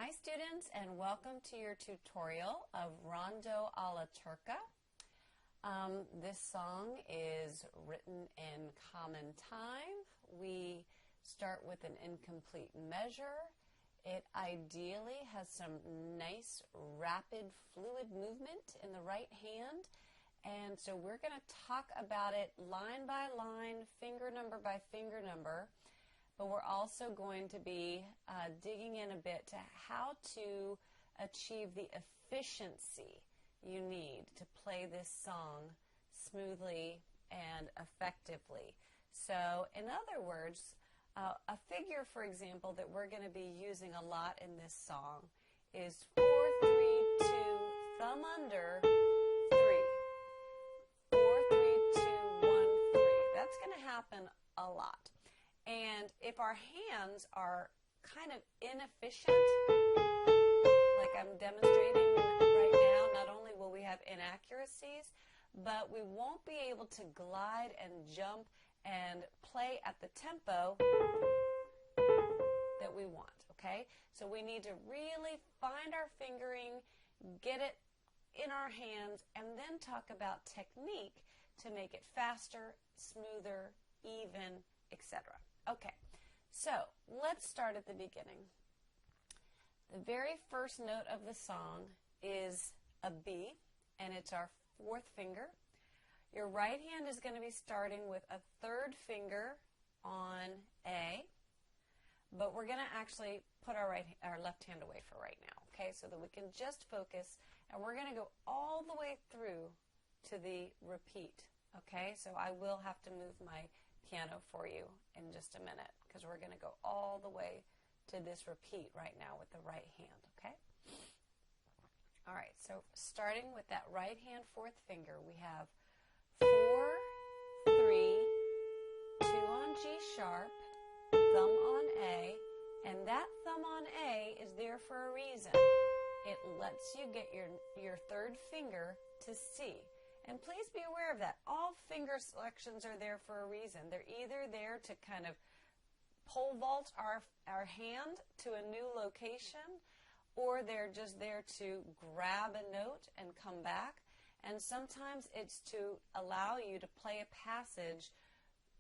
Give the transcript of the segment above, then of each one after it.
Hi students, and welcome to your tutorial of Rondo alla Turca. This song is written in common time. We start with an incomplete measure. It ideally has some nice rapid fluid movement in the right hand, and so we're going to talk about it line by line, finger number by finger number. But we're also going to be digging in a bit to how to achieve the efficiency you need to play this song smoothly and effectively. So, in other words, a figure, for example, that we're going to be using a lot in this song is 4, 3, 2, thumb under, 3. 4, 3, 2, 1, 3. That's going to happen a lot. And if our hands are kind of inefficient, like I'm demonstrating right now, not only will we have inaccuracies, but we won't be able to glide and jump and play at the tempo that we want, okay? So we need to really find our fingering, get it in our hands, and then talk about technique to make it faster, smoother, even, etc. Okay, so let's start at the beginning. The very first note of the song is a B, and it's our fourth finger. Your right hand is going to be starting with a third finger on A, but we're going to actually put our left hand away for right now, okay, so that we can just focus, and we're going to go all the way through to the repeat, okay? So I will have to move my piano for you in just a minute because we're going to go all the way to this repeat right now with the right hand, okay? All right, so starting with that right hand fourth finger, we have 4, 3, 2 on G sharp, thumb on A, and that thumb on A is there for a reason. It lets you get your third finger to C. And please be aware of that. All finger selections are there for a reason. They're either there to kind of pole vault our hand to a new location, or they're just there to grab a note and come back. And sometimes it's to allow you to play a passage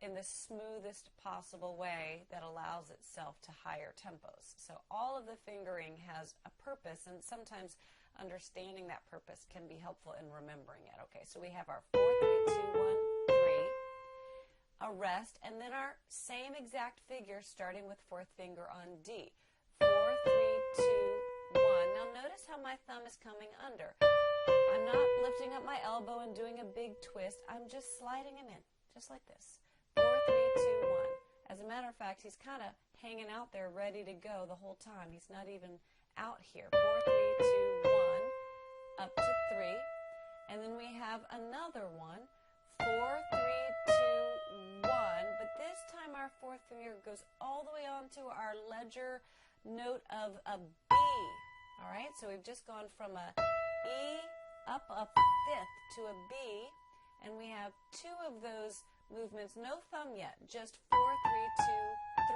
in the smoothest possible way that allows itself to higher tempos. So all of the fingering has a purpose, and sometimes understanding that purpose can be helpful in remembering it. Okay, so we have our 4, 3, 2, 1, 3, a rest, and then our same exact figure starting with fourth finger on D. 4, 3, 2, 1. Now notice how my thumb is coming under. I'm not lifting up my elbow and doing a big twist. I'm just sliding him in, just like this. 4, 3, 2, 1. As a matter of fact, he's kind of hanging out there ready to go the whole time. He's not even out here. 4, 3, 2, 1, up to 3. And then we have another one. 4, 3, 2, 1. But this time our fourth finger goes all the way on to our ledger note of a B. All right, so we've just gone from a E up a fifth to a B. And we have two of those movements, no thumb yet, just 4, 3, 2,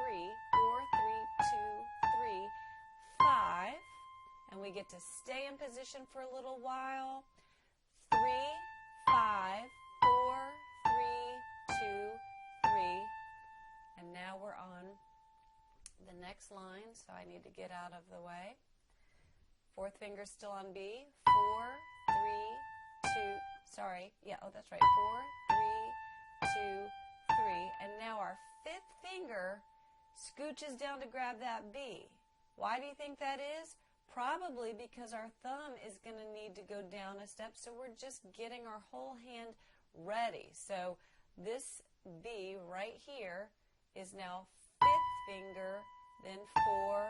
3, 4, 3, 2, 3, 5, and we get to stay in position for a little while, 3, 5, 4, 3, 2, 3, and now we're on the next line, so I need to get out of the way. Fourth finger still on B, 4, 3, 2, sorry, yeah, oh, that's right, 4, 3, 2, 3, and now our fifth finger scooches down to grab that B. Why do you think that is? Probably because our thumb is going to need to go down a step, so we're just getting our whole hand ready. So this B right here is now fifth finger, then 4,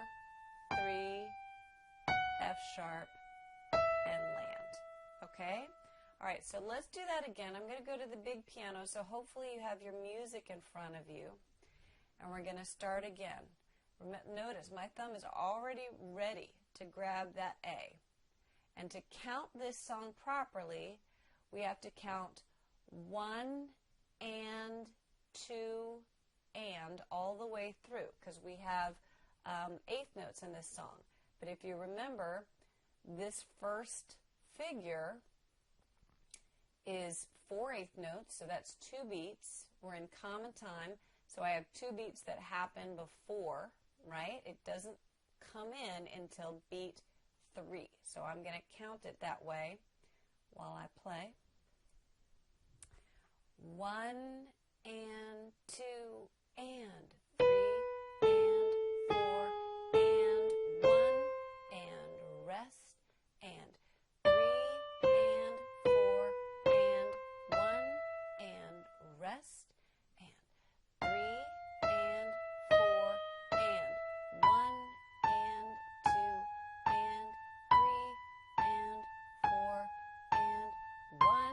3, F sharp, and land. Okay? All right, so let's do that again. I'm going to go to the big piano, so hopefully you have your music in front of you. And we're going to start again. Notice my thumb is already ready to grab that A. And to count this song properly, we have to count 1 and 2 and all the way through, because we have eighth notes in this song. But if you remember, this first figure is 4/8 notes, so that's 2 beats. We're in common time, so I have 2 beats that happen before, right? It doesn't come in until beat 3. So I'm going to count it that way while I play. 1 and 2 and 3 and 4 and 1 and rest and 3 and 4 and 1 and rest and 3 and 4 and 1 and 2 and 3 and 4 and 1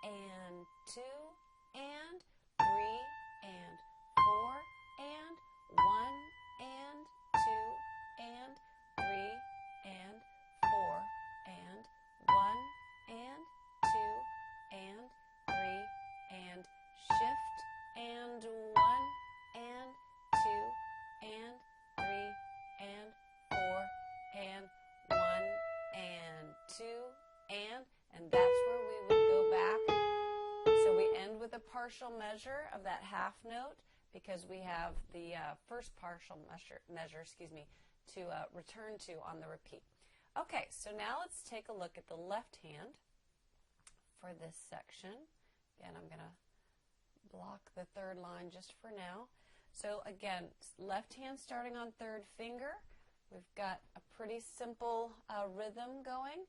and 2 and 3 and 4 and 1 and 2 and 3 and 4 and 1 and 2 and 3 and shift and 1 and 2 and 3 and 4 and 1 and 2 and that's where we would go back. So we end with a partial measure of that half note because we have the first partial measure, to return to on the repeat. Okay, so now let's take a look at the left hand for this section. Again, I'm going to block the third line just for now. So again, left hand starting on third finger. We've got a pretty simple rhythm going.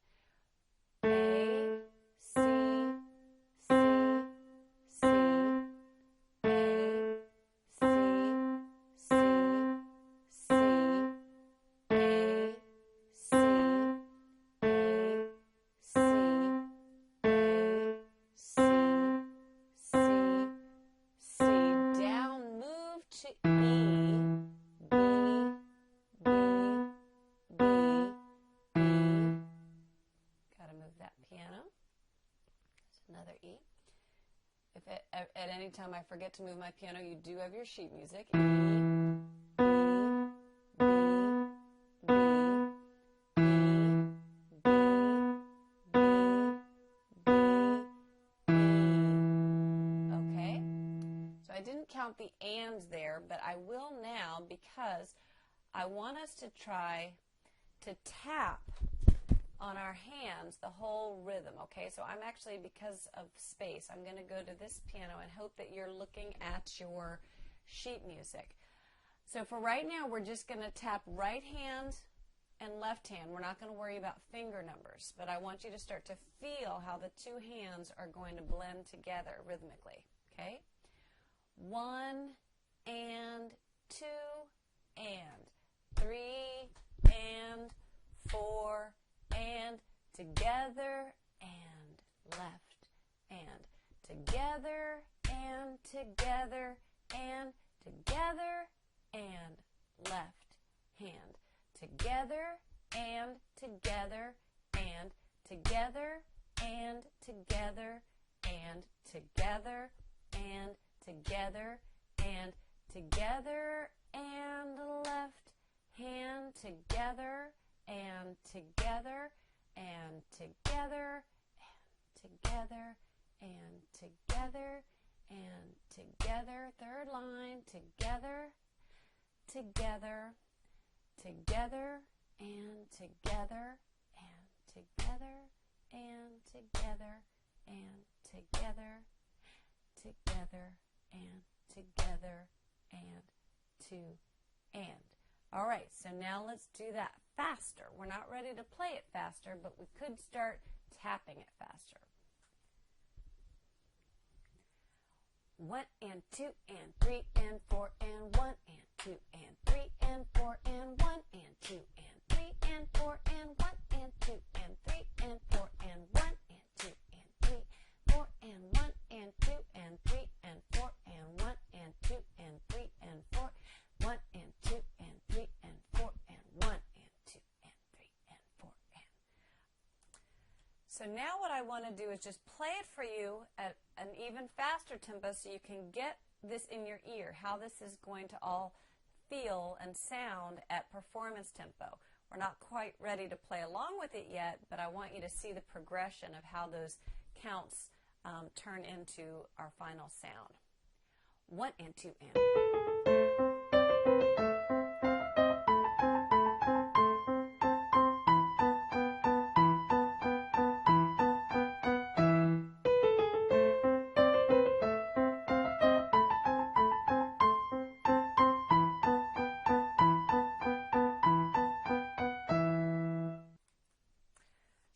A, C, C, C, A, C, C, C, A, C, A, C, A, C, C, C. Down, move to E, B, B, B, E. Got to move that piano. There's another E. If at any time I forget to move my piano, you do have your sheet music. E, B, B, B, E, B, B, B, E. Okay? So I didn't count the ands there, but I will now because I want us to try to tap on our hands the whole rhythm, okay? So I'm actually, because of space, I'm going to go to this piano and hope that you're looking at your sheet music. So for right now, we're just going to tap right hand and left hand. We're not going to worry about finger numbers, but I want you to start to feel how the two hands are going to blend together rhythmically, okay? 1 and 2 and 3 and 4 and together and left and together and together and together and left hand together and together and together and together and together and together and together and left hand together and together and together and together and together and together. Third line, together, together, together and together and together and together and together, together and together and two and. All right, so now let's do that faster. We're not ready to play it faster, but we could start tapping it faster. 1 and 2 and 3 and 4 and 1 and 2 and 3 and 4 and 1 and 2 and 3 and 4 and 1 and 2 and 3 and 4 and 1 and 2 and 3, 4 and 1 and 2 and 3 and 4 and 1 and 2 and 3 and 4, 1 and 2 and 3 and 4 and 1 and 2 and 3 and 4 and. So now what I want to do is just play it for you at an even faster tempo so you can get this in your ear, how this is going to all feel and sound at performance tempo. We're not quite ready to play along with it yet, but I want you to see the progression of how those counts turn into our final sound. 1 and 2 and.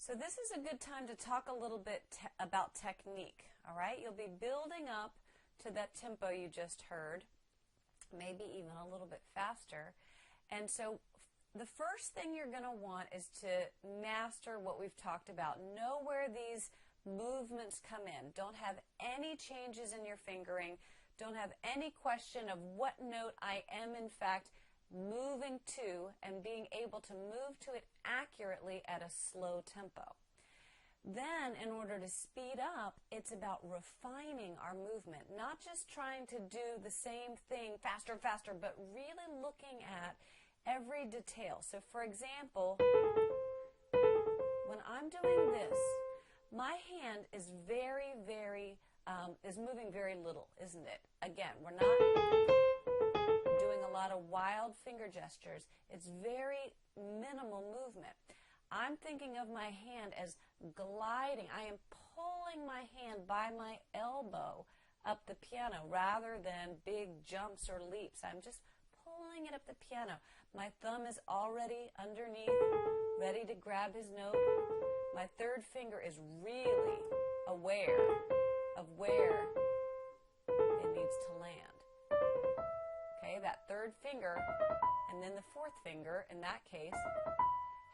So this is a good time to talk a little bit about technique, all right? You'll be building up to that tempo you just heard, maybe even a little bit faster. And so the first thing you're going to want is to master what we've talked about. Know where these movements come in. Don't have any changes in your fingering. Don't have any question of what note I am, in fact, moving to, and being able to move to it accurately at a slow tempo. Then, in order to speed up, it's about refining our movement, not just trying to do the same thing faster, faster, but really looking at every detail. So, for example, when I'm doing this, my hand is is moving very little, isn't it? Again, we're not doing a lot of wild finger gestures. It's very minimal movement. I'm thinking of my hand as gliding. I am pulling my hand by my elbow up the piano rather than big jumps or leaps. I'm just pulling it up the piano. My thumb is already underneath, ready to grab his note. My third finger is really aware of where it needs to land. Okay, that third finger, and then the fourth finger, in that case,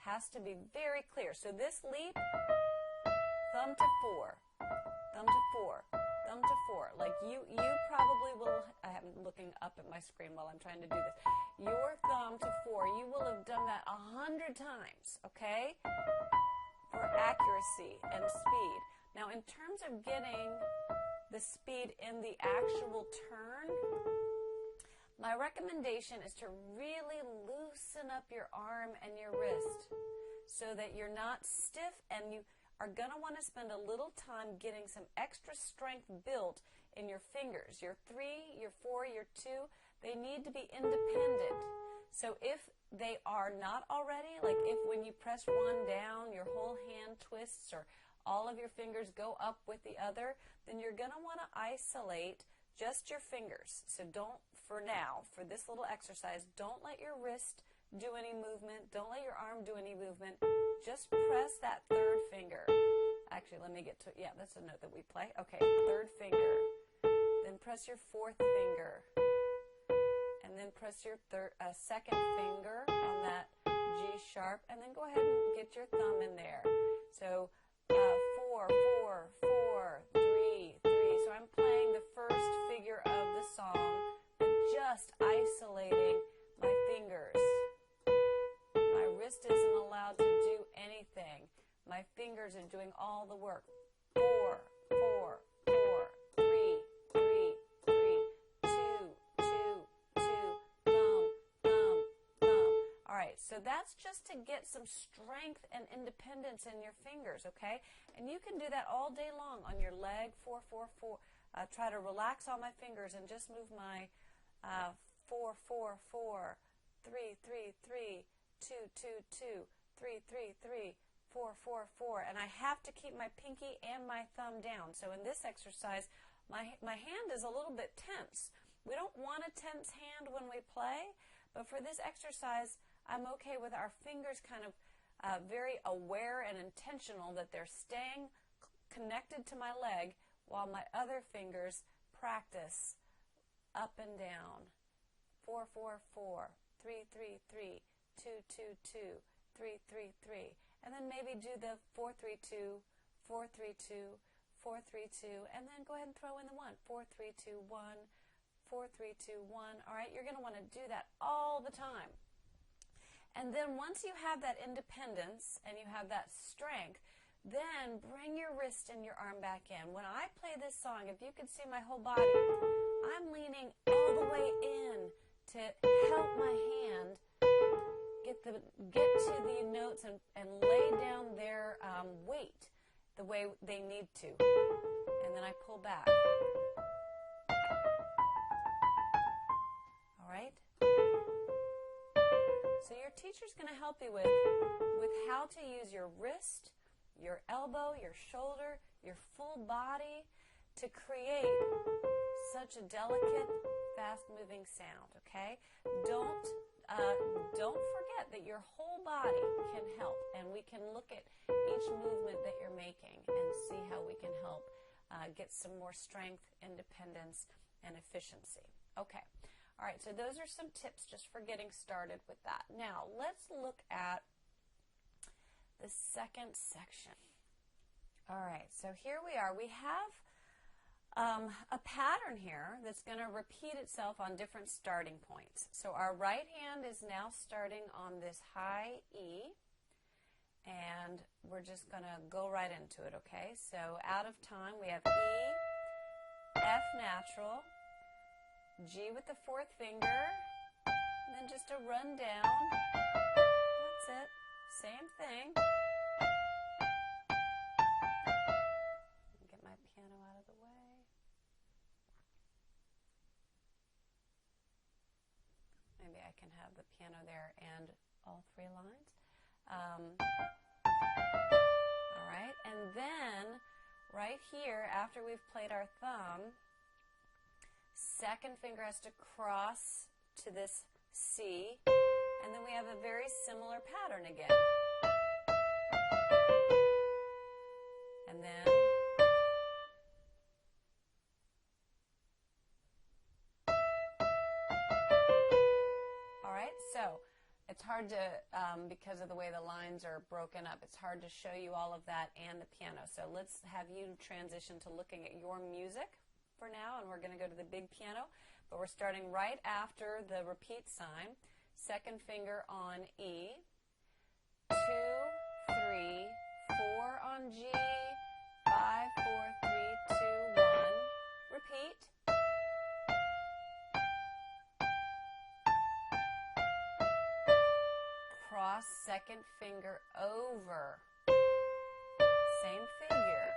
has to be very clear. So this leap, thumb to 4, thumb to 4, thumb to 4. Like you probably will, I'm looking up at my screen while I'm trying to do this. Your thumb to 4, you will have done that 100 times, okay, for accuracy and speed. Now, in terms of getting the speed in the actual turn, my recommendation is to really loosen up your arm and your wrist so that you're not stiff, and you are going to want to spend a little time getting some extra strength built in your fingers. Your 3, your 4, your 2, they need to be independent. So if they are not already, like if when you press one down, your whole hand twists or all of your fingers go up with the other, then you're going to want to isolate just your fingers. So don't, for now, for this little exercise, don't let your wrist do any movement. Don't let your arm do any movement. Just press that third finger. Actually, let me get to, yeah, that's a note that we play. Okay, third finger. Then press your fourth finger. And then press your second finger on that G sharp. And then go ahead and get your thumb in there. So 4, 4, 4, 3, 3. So I'm playing the first figure of the song, but just isolating my fingers. My wrist isn't allowed to do anything. My fingers are doing all the work. 4, 4, 4, 3, 3, 3, 2, 2, 2, thumb, thumb, thumb. All right, so that's just to get some strength and independence in your fingers, okay? And you can do that all day long on your leg, 4, 4, 4. Try to relax all my fingers and just move my 4, 4, 4, 3, 3, 3, 2, 2, 2, 3, 3, 3, 4, 4, 4. And I have to keep my pinky and my thumb down. So in this exercise, my hand is a little bit tense. We don't want a tense hand when we play, but for this exercise, I'm okay with our fingers kind of very aware and intentional that they're staying connected to my leg while my other fingers practice up and down. 4, 4, 4, 3, 3, 3, 2, 2, 2, 3, 3, 3. And then maybe do the 4, 3, 2, 4, 3, 2, 4, 3, 2, and then go ahead and throw in the 1. 4, 3, 2, 1, 4, 3, 2, 1. All right, you're going to want to do that all the time. And then once you have that independence and you have that strength, then bring your wrist and your arm back in. When I play this song, if you can see my whole body, I'm leaning all the way in to help my hand get get to the notes and lay down their weight the way they need to. And then I pull back. All right? So your teacher's going to help you with how to use your wrist, your elbow, your shoulder, your full body to create such a delicate, fast-moving sound, okay? Don't forget that your whole body can help, and we can look at each movement that you're making and see how we can help get some more strength, independence, and efficiency. Okay. All right, so those are some tips just for getting started with that. Now, let's look at the second section. All right, so here we are. We have a pattern here that's going to repeat itself on different starting points. So our right hand is now starting on this high E, and we're just going to go right into it, okay? So out of time, we have E, F natural, G with the fourth finger, and then just a run down. That's it. Same thing. Get my piano out of the way. Maybe I can have the piano there and all three lines. All right, and then right here, after we've played our thumb, second finger has to cross to this C, and then we have a very similar pattern again. And then all right, so it's hard to, because of the way the lines are broken up, it's hard to show you all of that and the piano. So let's have you transition to looking at your music for now, and we're going to go to the big piano, but we're starting right after the repeat sign. Second finger on E, 2, 3, 4 on G, 5, 4, 3, 2, 1. Repeat. Cross second finger over. Same figure.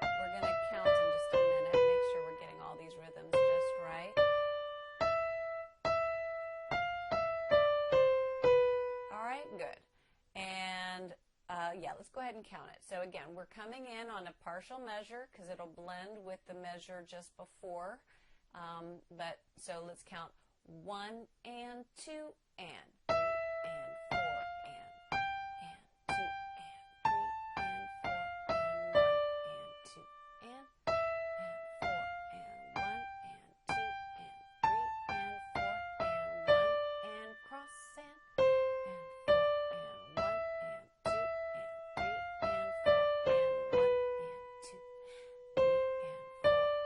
We're going to count in just a minute, make sure we're getting all these rhythms just right. All right, good. And yeah, let's go ahead and count it. So again, we're coming in on a partial measure because it'll blend with the measure just before. So let's count 1 and 2 and 3 and 4 and 2 and 3 and 4 and 1 and 2 and 4 and 1 and 2 and 3 and 4 and 1 and cross and 4 and 1 and 2 and 3 and 4 and 1 and 2 3 and 4 and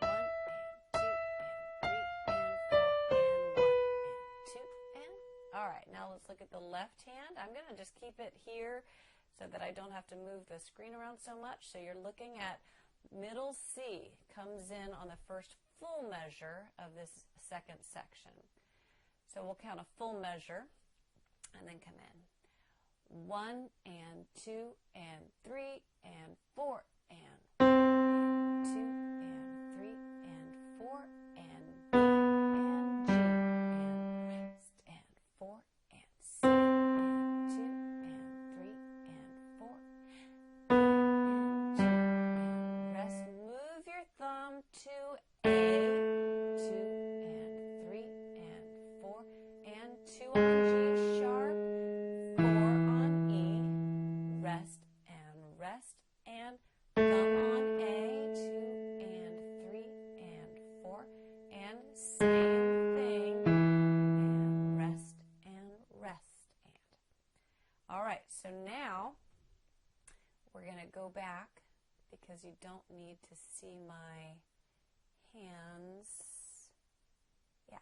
1 and 2 and 3 and 4 and 1 and 2 and all right, now let's look at the left hand. I'm going to just keep it here so that I don't have to move the screen around so much. So you're looking at middle C comes in on the first full measure of this second section. So we'll count a full measure and then come in. 1 and 2 and 3 and 4 and 2 and 3 and 4 and B and G and rest and 4 and C and 2 and 3 and 4 and G and rest. Move your thumb to A, 2 and 3 and 4 and 2 on G sharp, 4 on E, rest and thumb on A, 2 and 3 and 4 and same thing, and rest and rest and. All right, so now we're going to go back because you don't need to see my hands. Yeah.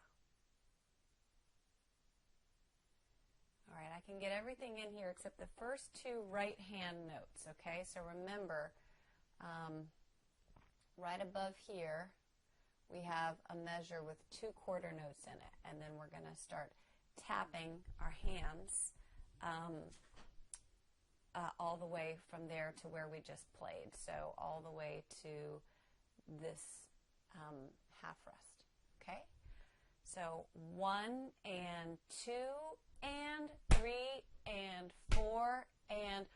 All right, I can get everything in here except the first two right hand notes, okay? So remember, right above here, we have a measure with 2 quarter notes in it, and then we're going to start tapping our hands all the way from there to where we just played. So all the way to this half rest, okay? So 1 and 2 and 3 and 4 and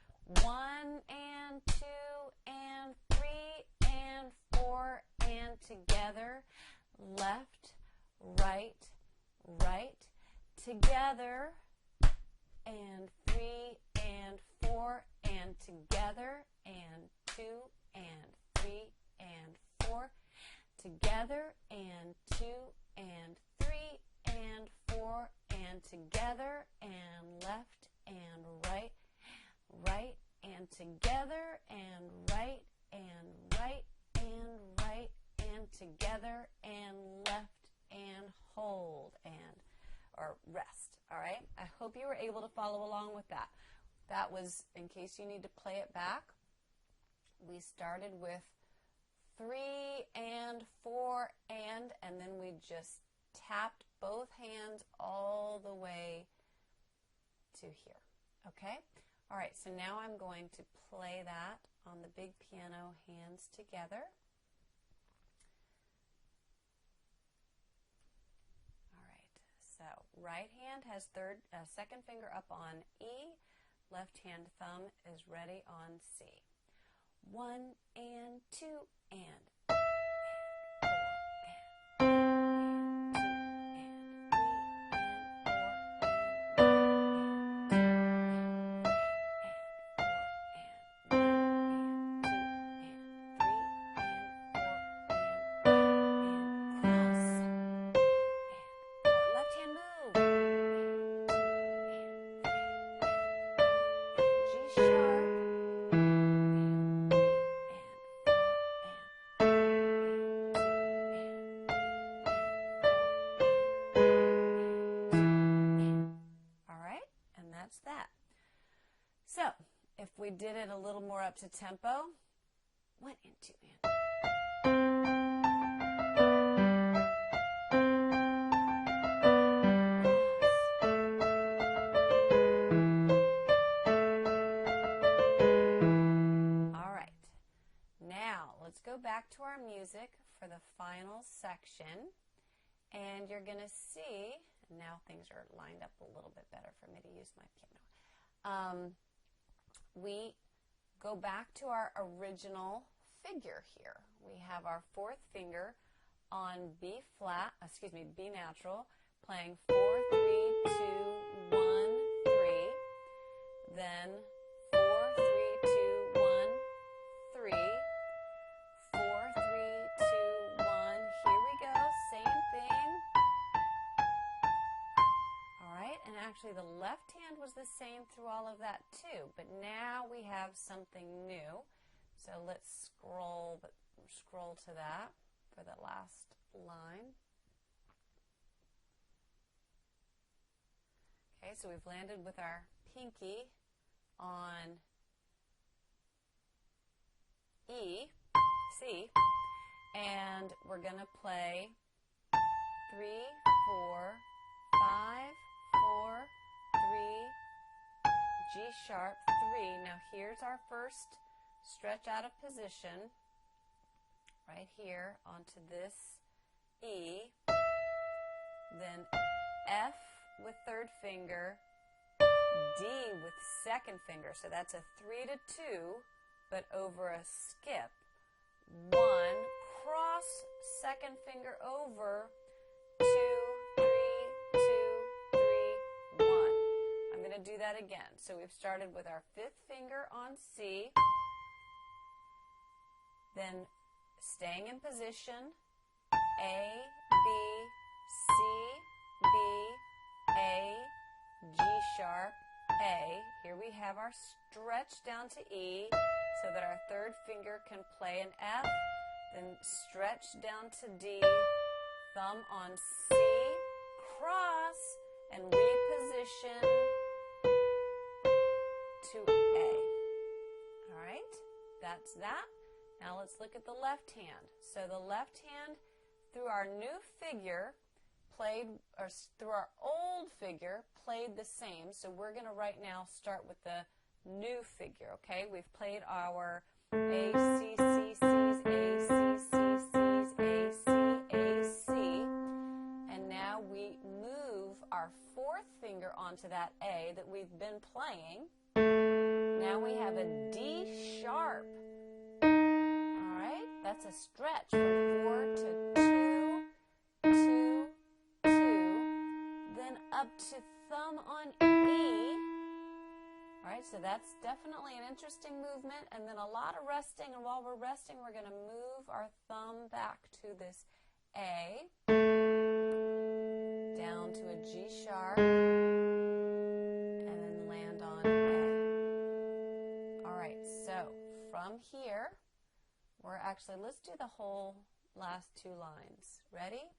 1 and 2 and 3 and 4 and together, left, right, right, together, and 3 and 4 and together, and 2 and 3 and 4, together, and 2 and 3 and 4 and together, and left and right, right and together, and right and right and right and together, and left and hold and or rest. All right, I hope you were able to follow along with that. That was, in case you need to play it back, we started with 3 and 4 and then we just tapped both hands all the way to here, okay? All right, so now I'm going to play that on the big piano, hands together. All right, so right hand has second finger up on E, left hand thumb is ready on C. 1 and 2 and 4 that. So, if we did it a little more up to tempo, 1 and 2 and. All right. Now, let's go back to our music for the final section. And you're going to see, now things are lined up a little bit better for me to use my piano. We go back to our original figure here. We have our fourth finger on B natural, playing 4, 3, 2, 1, 3, then 4, 3, 2, 1, 3, 4, 3, 2, 1, here we go, same thing. All right, and actually the left hand was the same through all of that too, but now we have something new. So let's scroll to that for the last line. Okay, so we've landed with our pinky on E, C, and we're going to play 3, 4, 5, 4, 3, G sharp, 3. Now here's our first stretch out of position, right here onto this E, then F with third finger, D with second finger, so that's a 3 to 2, but over a skip. 1, cross second finger over, 2, 3, 2, 3, 1. I'm going to do that again. So we've started with our fifth finger on C, then staying in position, A, B, C, B, A, G sharp, A. Here we have our stretch down to E so that our third finger can play an F, then stretch down to D, thumb on C, cross, and reposition to A. All right, that's that. Now let's look at the left hand. So the left hand, through our new figure, played, or through our old old figure played the same, so we're going to right now start with the new figure, okay? We've played our A, C, C, C's, A, C, C, C's, A, C, A, C, and now we move our fourth finger onto that A that we've been playing. Now we have a D sharp. All right, that's a stretch from 4 to 2, 2, 2, then up to thumb on E. All right, so that's definitely an interesting movement, and then a lot of resting, and while we're resting, we're going to move our thumb back to this A, down to a G sharp, and then land on A. All right, so from here, let's do the whole last two lines. Ready?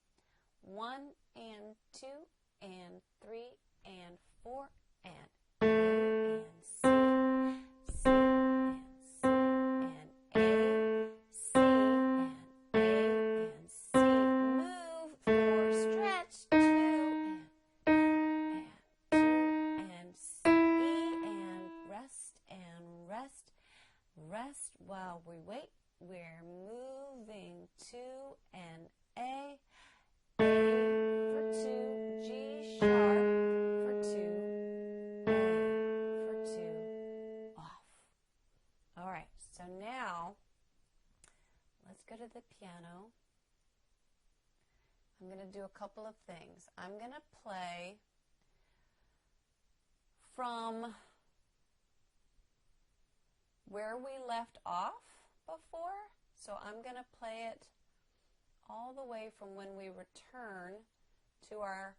1 and 2 and 3 and 4 and A and C, C and C and A, C and A and C. Move, 4, stretch, 2 and 2 and C and rest, rest while we wait. We're moving 2 and A for 2, G sharp for 2, A for 2, off. All right, so now let's go to the piano. I'm going to do a couple of things. I'm going to play from where we left off before. So I'm going to play it all the way from when we return to our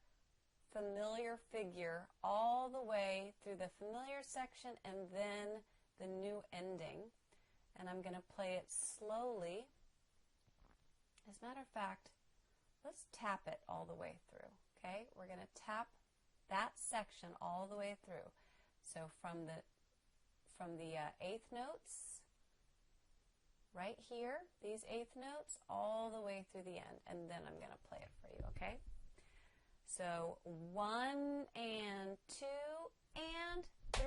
familiar figure, all the way through the familiar section and then the new ending. And I'm going to play it slowly. As a matter of fact, let's tap it all the way through, okay? We're going to tap that section all the way through. So from the eighth notes, right here, these eighth notes, all the way through the end, and then I'm going to play it for you, okay? So 1 and 2 and 3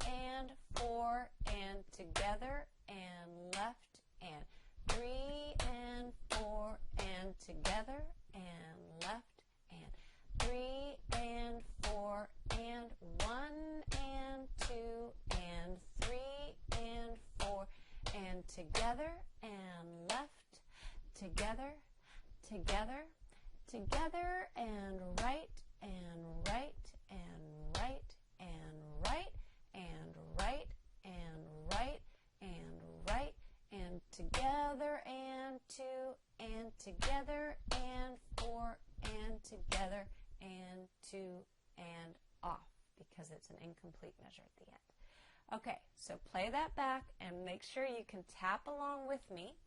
and 4 and together and left and 3 and 4 and together and left and 3 and 4 and 1 and 2 and 3 and 4 and together and left, together, together, together and right and right and right and right and right and right and right and together and 2 and together and 4 and together and 2 and off, because it's an incomplete measure at the end. Okay, so play that back and make sure you can tap along with me.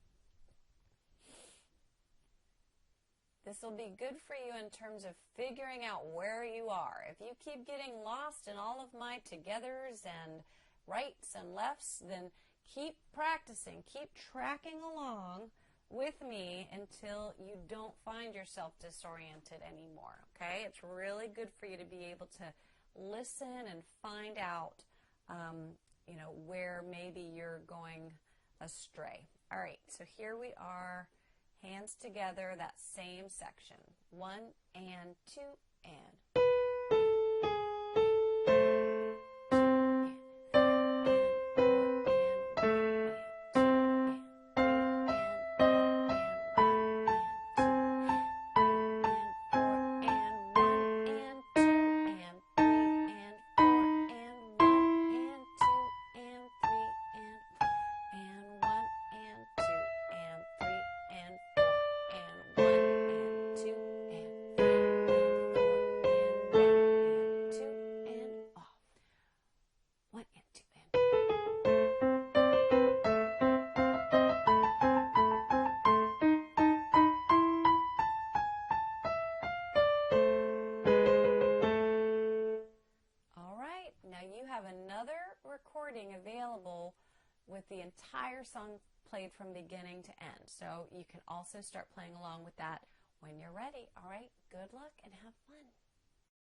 This will be good for you in terms of figuring out where you are. If you keep getting lost in all of my togethers and rights and lefts, then keep practicing, keep tracking along with me until you don't find yourself disoriented anymore, okay? It's really good for you to be able to listen and find out where maybe you're going astray. All right, so here we are, hands together, that same section. 1 and 2 and. Available with the entire song played from beginning to end. So you can also start playing along with that when you're ready. All right, good luck and have fun.